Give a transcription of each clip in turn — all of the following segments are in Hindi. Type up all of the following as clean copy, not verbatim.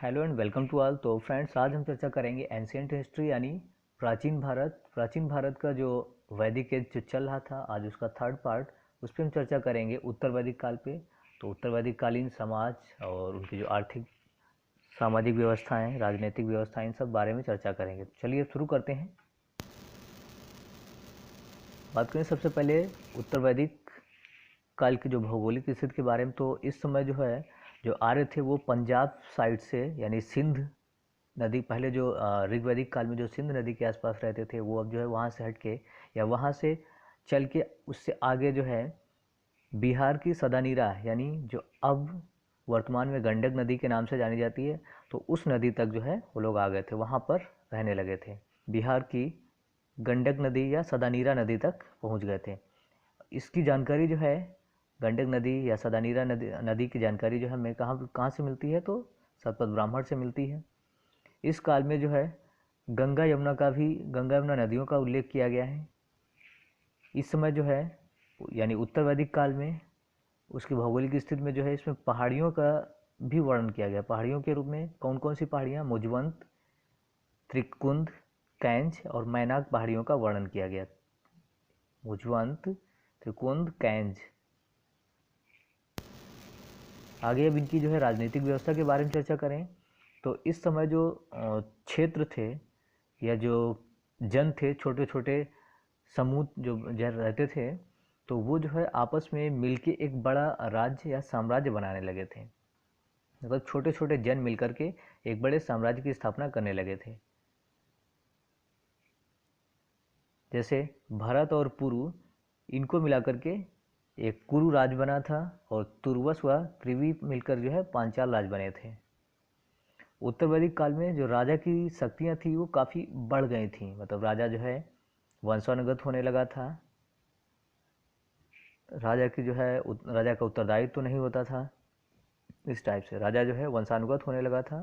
Hello and welcome to all. तो फ्रेंड्स, आज हम चर्चा करेंगे एंशियंट हिस्ट्री यानी प्राचीन भारत का जो वैदिक एज जो चल रहा था, आज उसका थर्ड पार्ट, उस पर हम चर्चा करेंगे उत्तर वैदिक काल पे। तो उत्तर वैदिक कालीन समाज और उनकी जो आर्थिक सामाजिक व्यवस्थाएं, राजनीतिक व्यवस्थाएं, इन सब बारे में चर्चा करेंगे। तो चलिए शुरू करते हैं। बात करें सबसे पहले उत्तर वैदिक काल की जो भौगोलिक स्थिति के बारे में। तो इस समय जो है, जो आर्य थे वो पंजाब साइड से यानी सिंध नदी, पहले जो ऋग्वैदिक काल में जो सिंध नदी के आसपास रहते थे, वो अब जो है वहाँ से हट के या वहाँ से चल के उससे आगे जो है बिहार की सदानीरा, यानी जो अब वर्तमान में गंडक नदी के नाम से जानी जाती है, तो उस नदी तक जो है वो लोग आ गए थे, वहाँ पर रहने लगे थे। बिहार की गंडक नदी या सदानीरा नदी तक पहुँच गए थे। इसकी जानकारी जो है, गंडक नदी या सदानीरा नदी की जानकारी जो है हमें कहाँ कहाँ से मिलती है, तो सतपथ ब्राह्मण से मिलती है। इस काल में जो है गंगा यमुना नदियों का उल्लेख किया गया है। इस समय जो है यानी उत्तर वैदिक काल में उसकी भौगोलिक स्थिति में जो है, इसमें पहाड़ियों का भी वर्णन किया गया। पहाड़ियों के रूप में कौन कौन सी पहाड़ियाँ? मुजवंत, त्रिकुंद, कैंज और मैनाक पहाड़ियों का वर्णन किया गया। मुजवंत, त्रिकुंद, कैंज। आगे अब इनकी जो है राजनीतिक व्यवस्था के बारे में चर्चा करें, तो इस समय जो क्षेत्र थे या जो जन थे, छोटे छोटे समूह जो रहते थे, तो वो जो है आपस में मिलके एक बड़ा राज्य या साम्राज्य बनाने लगे थे। मतलब छोटे छोटे जन मिलकर के एक बड़े साम्राज्य की स्थापना करने लगे थे। जैसे भरत और पुरु, इनको मिलाकर के एक कुरु राज बना था, और तुर्वस व त्रिवी मिलकर जो है पांचाल राज बने थे। उत्तर वैदिक काल में जो राजा की शक्तियाँ थी वो काफ़ी बढ़ गई थी। मतलब राजा जो है वंशानुगत होने लगा था। राजा की जो है राजा का उत्तरदायित्व तो नहीं होता था। इस टाइप से राजा जो है वंशानुगत होने लगा था।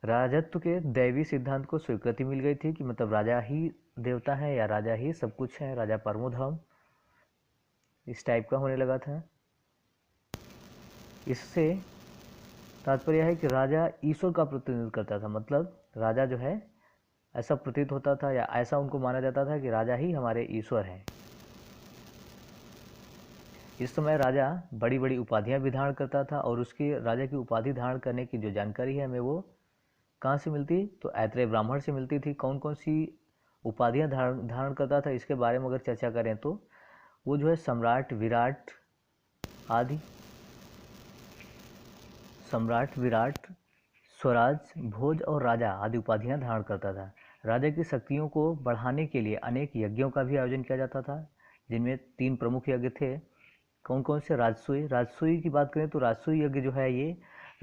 राजत्व के दैवी सिद्धांत को स्वीकृति मिल गई थी कि मतलब राजा ही देवता है या राजा ही सब कुछ है, राजा परमो धर्म, इस टाइप का होने लगा था। इससे तात्पर्य है कि राजा ईश्वर का प्रतिनिधित्व करता था। मतलब राजा जो है, ऐसा प्रतीत होता था या ऐसा उनको माना जाता था कि राजा ही हमारे ईश्वर हैं। इस समय राजा बड़ी बड़ी उपाधियां भी धारण करता था, और उसकी राजा की उपाधि धारण करने की जो जानकारी है हमें वो कहाँ से मिलती? तो ऐत्रेय ब्राह्मण से मिलती थी। कौन कौन सी उपाधियां धारण करता था, इसके बारे में अगर चर्चा करें तो वो जो है सम्राट, विराट आदि, सम्राट, विराट, स्वराज, भोज और राजा आदि उपाधियां धारण करता था। राजा की शक्तियों को बढ़ाने के लिए अनेक यज्ञों का भी आयोजन किया जाता था, जिनमें 3 प्रमुख यज्ञ थे। कौन कौन से? राजसूय की बात करें तो राजसूय यज्ञ जो है ये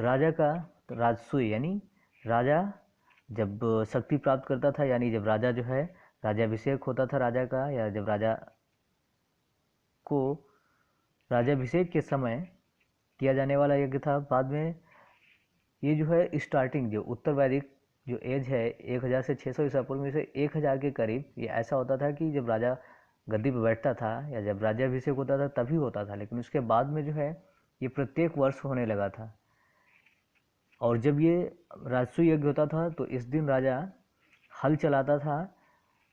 राजा का, राजसूय यानी राजा जब शक्ति प्राप्त करता था, यानी जब राजा जो है राज्याभिषेक होता था राजा का, या जब राजा को राज्याभिषेक के समय किया जाने वाला यज्ञ था। बाद में ये जो है स्टार्टिंग जो उत्तर वैदिक जो एज है 1000 से 600 ईसा पूर्व में से 1000 के करीब, ये ऐसा होता था कि जब राजा गद्दी पर बैठता था या जब राज्याभिषेक होता था तभी होता था। लेकिन उसके बाद में जो है ये प्रत्येक वर्ष होने लगा था। और जब ये राजसूय यज्ञ होता था तो इस दिन राजा हल चलाता था,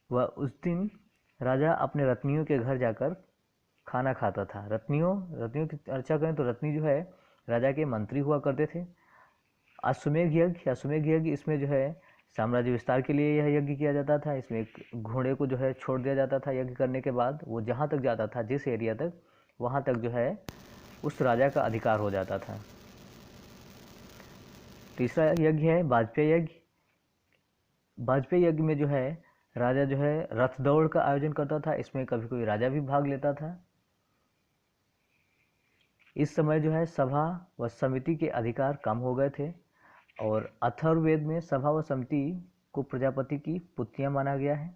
वह उस दिन राजा अपने रत्नियों के घर जाकर खाना खाता था। रत्नियों की चर्चा करें तो रत्नी जो है राजा के मंत्री हुआ करते थे। अश्वमेध यज्ञ, इसमें जो है साम्राज्य विस्तार के लिए यह यज्ञ किया जाता था। इसमें एक घोड़े को जो है छोड़ दिया जाता था। यज्ञ करने के बाद वो जहाँ तक जाता था, जिस एरिया तक, वहाँ तक जो है उस राजा का अधिकार हो जाता था। तीसरा यज्ञ है वाजपेयी यज्ञ। वाजपेयी यज्ञ में जो है राजा जो है रथ दौड़ का आयोजन करता था। इसमें कभी कोई राजा भी भाग लेता था। इस समय जो है सभा व समिति के अधिकार कम हो गए थे, और अथर्ववेद में सभा व समिति को प्रजापति की पुत्रियां माना गया है।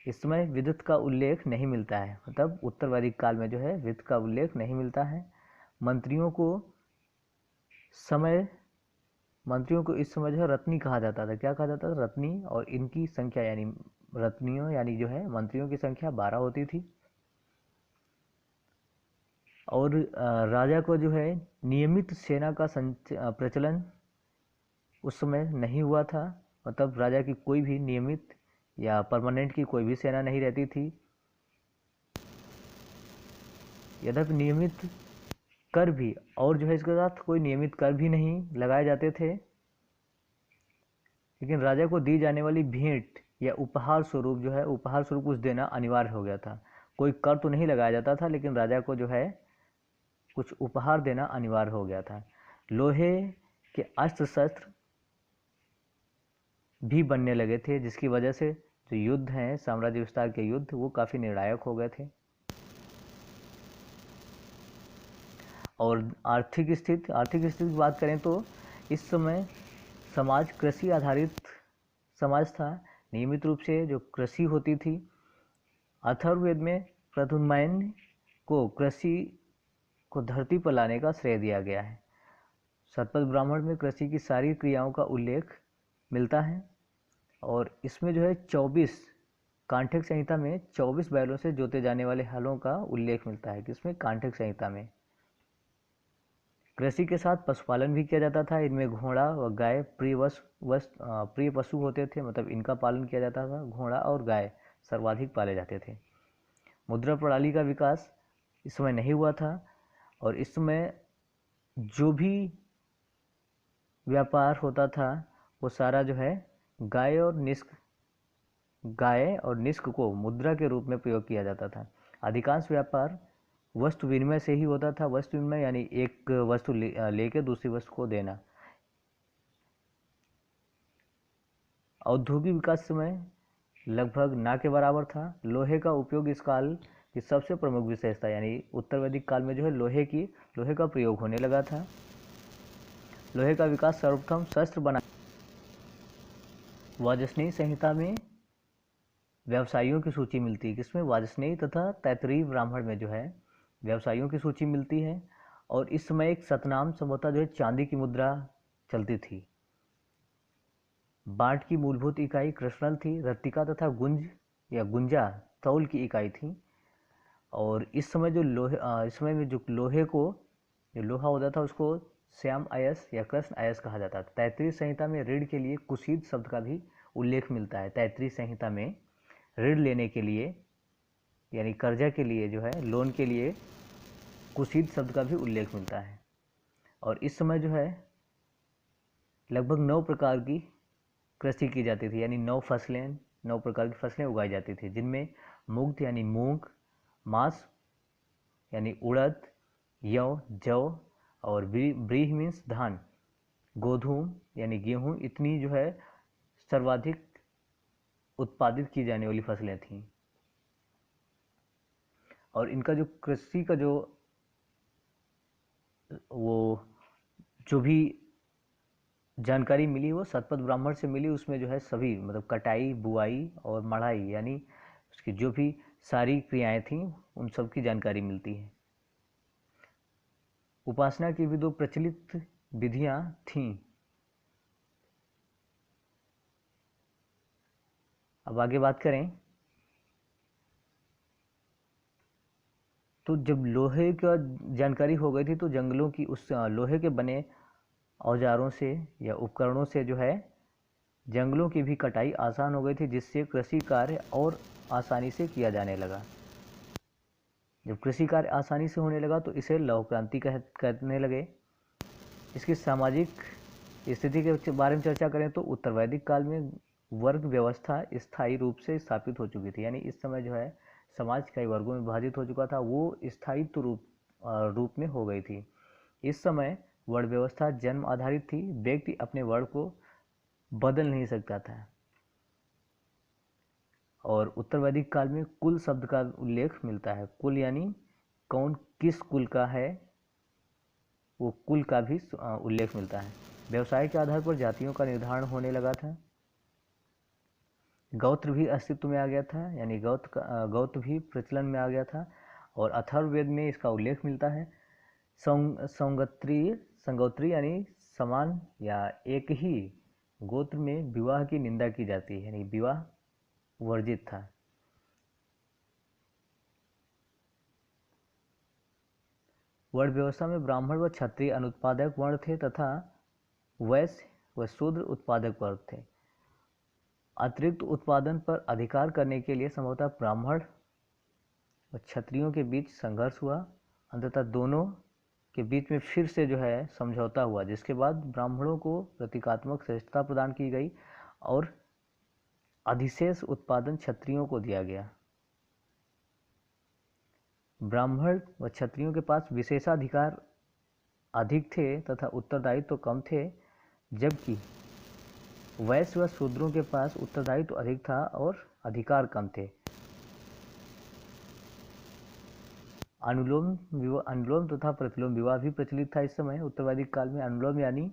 इस समय विद्युत का उल्लेख नहीं मिलता है। मतलब उत्तर वैदिक काल में जो है विद्युत का उल्लेख नहीं मिलता है। मंत्रियों को इस समय जो है रत्नी कहा जाता था। क्या कहा जाता था? रत्नी। और इनकी संख्या यानी रत्नियों यानी जो है मंत्रियों की संख्या 12 होती थी। और राजा को जो है नियमित सेना का प्रचलन उस समय नहीं हुआ था। मतलब राजा की कोई भी नियमित या परमानेंट की कोई भी सेना नहीं रहती थी। यद्यपि नियमित कर भी और जो है इसके साथ कोई नियमित कर भी नहीं लगाए जाते थे, लेकिन राजा को दी जाने वाली भेंट या उपहार स्वरूप जो है उपहार स्वरूप कुछ देना अनिवार्य हो गया था। कोई कर तो नहीं लगाया जाता था, लेकिन राजा को जो है कुछ उपहार देना अनिवार्य हो गया था। लोहे के अस्त्र शस्त्र भी बनने लगे थे, जिसकी वजह से जो युद्ध हैं, साम्राज्य विस्तार के युद्ध, वो काफ़ी निर्णायक हो गए थे। और आर्थिक स्थिति की बात करें तो इस समय समाज कृषि आधारित समाज था। नियमित रूप से जो कृषि होती थी, अथर्ववेद में प्रथुमैन्य को कृषि को धरती पर लाने का श्रेय दिया गया है। शतपथ ब्राह्मण में कृषि की सारी क्रियाओं का उल्लेख मिलता है। और इसमें जो है 24 कांठिक संहिता में 24 बैलों से जोते जाने वाले हलों का उल्लेख मिलता है। किसमें? कांठिक संहिता में। कृषि के साथ पशुपालन भी किया जाता था। इनमें घोड़ा व गाय प्रिय पशु होते थे, मतलब इनका पालन किया जाता था। घोड़ा और गाय सर्वाधिक पाले जाते थे। मुद्रा प्रणाली का विकास इस समय नहीं हुआ था, और इस समय जो भी व्यापार होता था वो सारा जो है गाय और निष्क को मुद्रा के रूप में प्रयोग किया जाता था। अधिकांश व्यापार वस्तु विनिमय से ही होता था। वस्तु विनिमय यानी एक वस्तु लेके दूसरी वस्तु को देना। औद्योगिक विकास समय लगभग ना के बराबर था। लोहे का उपयोग इस काल की सबसे प्रमुख विशेषता, यानी उत्तर वैदिक काल में जो है लोहे का प्रयोग होने लगा था। लोहे का विकास सर्वप्रथम शस्त्र बना। वाजस्नेयी संहिता में व्यवसायियों की सूची मिलती है। किसमें? वाजस्नेयी तथा तैत्तिरीय ब्राह्मण में जो है व्यवसायियों की सूची मिलती है। और इस समय एक सतनाम संभवतः जो है चांदी की मुद्रा चलती थी। बांट की मूलभूत इकाई कृष्णल थी। रत्तिका तथा गुंज या गुंजा तौल की इकाई थी। और इस समय इस समय में जो लोहे को जो लोहा होता था उसको श्याम अयस या कृष्ण अयस कहा जाता था। तैत्तिरीय संहिता में ऋण के लिए कुशीद शब्द का भी उल्लेख मिलता है। तैत्तिरीय संहिता में ऋण लेने के लिए यानी कर्जा के लिए जो है लोन के लिए कुशीद शब्द का भी उल्लेख मिलता है। और इस समय जो है लगभग 9 प्रकार की कृषि की जाती थी, यानी 9 प्रकार की फसलें उगाई जाती थी, जिनमें मुग्ध यानी मूंग, मास यानी उड़द, जौ और ब्रीह मीन्स धान, गोधूम यानी गेहूं, इतनी जो है सर्वाधिक उत्पादित की जाने वाली फसलें थीं। और इनका जो कृषि का जो भी जानकारी मिली वो शतपथ ब्राह्मण से मिली। उसमें जो है सभी मतलब कटाई, बुआई और मढ़ाई यानी उसकी जो भी सारी क्रियाएं थीं उन सब की जानकारी मिलती है। उपासना की भी 2 प्रचलित विधियां थीं। अब आगे बात करें तो जब लोहे का जानकारी हो गई थी तो जंगलों की उस लोहे के बने औजारों से या उपकरणों से जो है जंगलों की भी कटाई आसान हो गई थी, जिससे कृषि कार्य और आसानी से किया जाने लगा। जब कृषि कार्य आसानी से होने लगा तो इसे लौह क्रांति कहने लगे। इसकी सामाजिक स्थिति के बारे में चर्चा करें तो उत्तर वैदिक काल में वर्ग व्यवस्था स्थायी रूप से स्थापित हो चुकी थी। यानी इस समय जो है समाज कई वर्गों में विभाजित हो चुका था, वो स्थायित्व रूप में हो गई थी। इस समय वर्ण व्यवस्था जन्म आधारित थी। व्यक्ति अपने वर्ण को बदल नहीं सकता था। और उत्तर वैदिक काल में कुल शब्द का उल्लेख मिलता है। कुल यानी कौन किस कुल का है, वो कुल का भी उल्लेख मिलता है। व्यवसाय के आधार पर जातियों का निर्धारण होने लगा था। गौत्र भी अस्तित्व में आ गया था, यानी गौत्र भी प्रचलन में आ गया था। और अथर्ववेद में इसका उल्लेख मिलता है। संगोत्री यानी समान या एक ही गोत्र में विवाह की निंदा की जाती है, यानी विवाह वर्जित था। वर्ण व्यवस्था में ब्राह्मण व क्षत्रिय अनुत्पादक वर्ण थे तथा वैश्य व शूद्र उत्पादक वर्ग थे। अतिरिक्त उत्पादन पर अधिकार करने के लिए संभवतः ब्राह्मण व क्षत्रियों के बीच संघर्ष हुआ। अंततः दोनों के बीच में फिर से जो है समझौता हुआ, जिसके बाद ब्राह्मणों को प्रतीकात्मक श्रेष्ठता प्रदान की गई और अधिशेष उत्पादन क्षत्रियों को दिया गया। ब्राह्मण व क्षत्रियों के पास विशेषाधिकार अधिक थे तथा उत्तरदायित्व तो कम थे, जबकि वैश्य व शूद्रों के पास उत्तरदायित्व तो अधिक था और अधिकार कम थे। अनुलोम तथा प्रतिलोम विवाह भी प्रचलित था इस समय। उत्तरवैदिक काल में अनुलोम यानी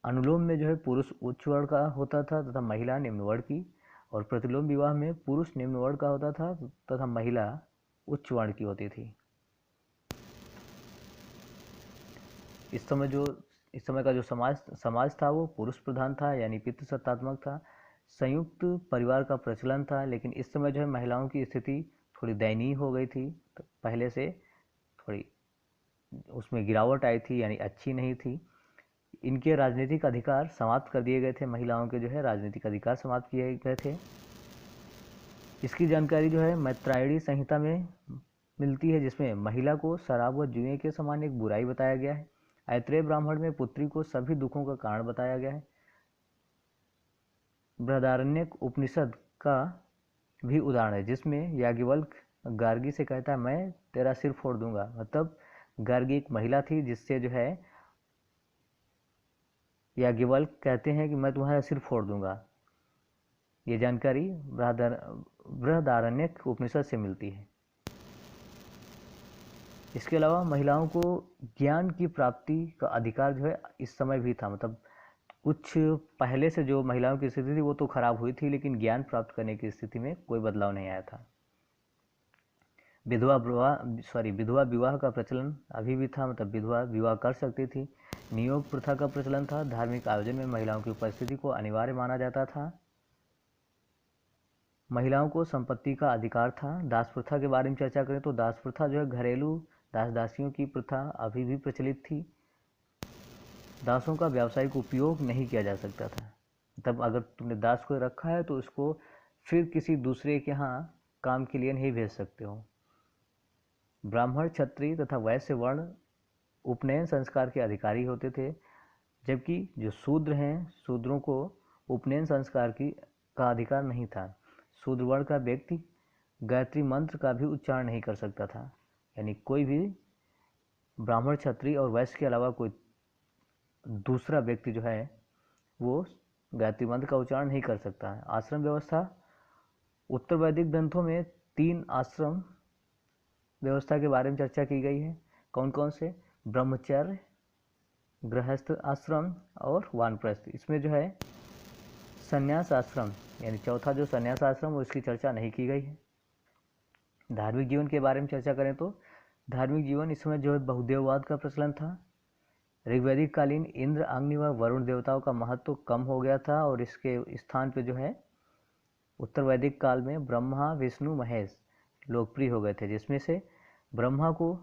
अनुलोम में जो है पुरुष उच्च वर्ण का होता था तथा महिला निम्न वर्ण की, और प्रतिलोम विवाह में पुरुष निम्न वर्ण का होता था तथा महिला उच्च वर्ण की होती थी। इस समय का जो समाज था वो पुरुष प्रधान था, यानी पितृसत्तात्मक था। संयुक्त परिवार का प्रचलन था, लेकिन इस समय जो है महिलाओं की स्थिति थोड़ी दयनीय हो गई थी। तो पहले से थोड़ी उसमें गिरावट आई थी, यानी अच्छी नहीं थी। इनके राजनीतिक अधिकार समाप्त कर दिए गए थे। महिलाओं के जो है राजनीतिक अधिकार समाप्त किए गए थे। इसकी जानकारी जो है मैत्रायणी संहिता में मिलती है, जिसमें महिला को शराब व जुए के समान एक बुराई बताया गया है। ऐत्रेय ब्राह्मण में पुत्री को सभी दुखों का कारण बताया गया है। बृहदारण्यक उपनिषद का भी उदाहरण है, जिसमें याज्ञवल्क्य गार्गी से कहता है मैं तेरा सिर फोड़ दूंगा। मतलब गार्गी एक महिला थी, जिससे जो है याज्ञवल्क्य कहते हैं कि मैं तुम्हारा सिर फोड़ दूंगा। ये जानकारी बृहदारण्यक उपनिषद से मिलती है। इसके अलावा महिलाओं को ज्ञान की प्राप्ति का अधिकार जो है इस समय भी था। मतलब कुछ पहले से जो महिलाओं की स्थिति थी वो तो खराब हुई थी, लेकिन ज्ञान प्राप्त करने की स्थिति में कोई बदलाव नहीं आया था। विधवा विवाह का प्रचलन अभी भी था। मतलब विधवा विवाह कर सकती थी। नियोग प्रथा का प्रचलन था। धार्मिक आयोजन में महिलाओं की उपस्थिति को अनिवार्य माना जाता था। महिलाओं को संपत्ति का अधिकार था। दास प्रथा के बारे में चर्चा करें तो दास प्रथा जो है घरेलू दास दासियों की प्रथा अभी भी प्रचलित थी। दासों का व्यावसायिक उपयोग नहीं किया जा सकता था। तब अगर तुमने दास को रखा है तो उसको फिर किसी दूसरे के यहाँ काम के लिए नहीं भेज सकते हो। ब्राह्मण, क्षत्रिय तथा वैश्य वर्ण उपनयन संस्कार के अधिकारी होते थे, जबकि जो शूद्र हैं, शूद्रों को उपनयन संस्कार का अधिकार नहीं था। शूद्र वर्ण का व्यक्ति गायत्री मंत्र का भी उच्चारण नहीं कर सकता था। यानी कोई भी ब्राह्मण, क्षत्रिय और वैश्य के अलावा कोई दूसरा व्यक्ति जो है वो गायत्री मंत्र का उच्चारण नहीं कर सकता है। आश्रम व्यवस्था, उत्तर वैदिक ग्रंथों में 3 आश्रम व्यवस्था के बारे में चर्चा की गई है। कौन कौन से? ब्रह्मचर्य, गृहस्थ आश्रम और वानप्रस्थ। इसमें जो है संन्यास आश्रम यानी चौथा जो संन्यास आश्रम वो इसकी चर्चा नहीं की गई है। धार्मिक जीवन के बारे में चर्चा करें तो धार्मिक जीवन इस समय जो है बहुदेववाद का प्रचलन था। ऋग्वैदिक कालीन इंद्र, अग्नि व वरुण देवताओं का महत्व कम हो गया था और इसके स्थान पे जो है उत्तर वैदिक काल में ब्रह्मा, विष्णु, महेश लोकप्रिय हो गए थे, जिसमें से ब्रह्मा को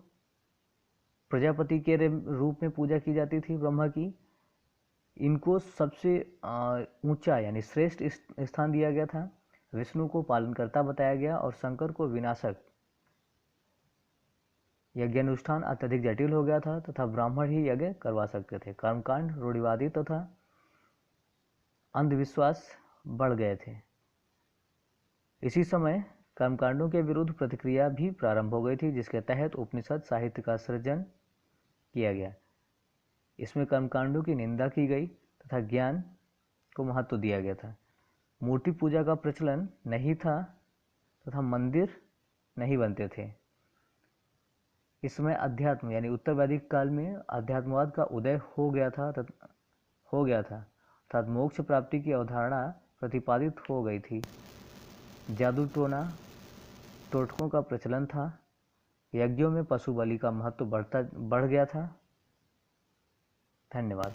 प्रजापति के रूप में पूजा की जाती थी। ब्रह्मा की इनको सबसे ऊंचा यानी श्रेष्ठ स्थान दिया गया था। विष्णु को पालनकर्ता बताया गया और शंकर को विनाशक। यज्ञानुष्ठान अत्यधिक जटिल हो गया था तथा ब्राह्मण ही यज्ञ करवा सकते थे। कर्मकांड रूढ़िवादी तथा अंधविश्वास बढ़ गए थे। इसी समय कर्मकांडों के विरुद्ध प्रतिक्रिया भी प्रारंभ हो गई थी, जिसके तहत उपनिषद साहित्य का सृजन किया गया। इसमें कर्मकांडों की निंदा की गई तथा ज्ञान को महत्व दिया गया था। मूर्ति पूजा का प्रचलन नहीं था तथा मंदिर नहीं बनते थे। इस समय अध्यात्म यानी उत्तर वैदिक काल में अध्यात्मवाद का उदय हो गया था अर्थात मोक्ष प्राप्ति की अवधारणा प्रतिपादित हो गई थी। जादू टोना टोटकों का प्रचलन था। यज्ञों में पशु बलि का महत्व बढ़ गया था। धन्यवाद।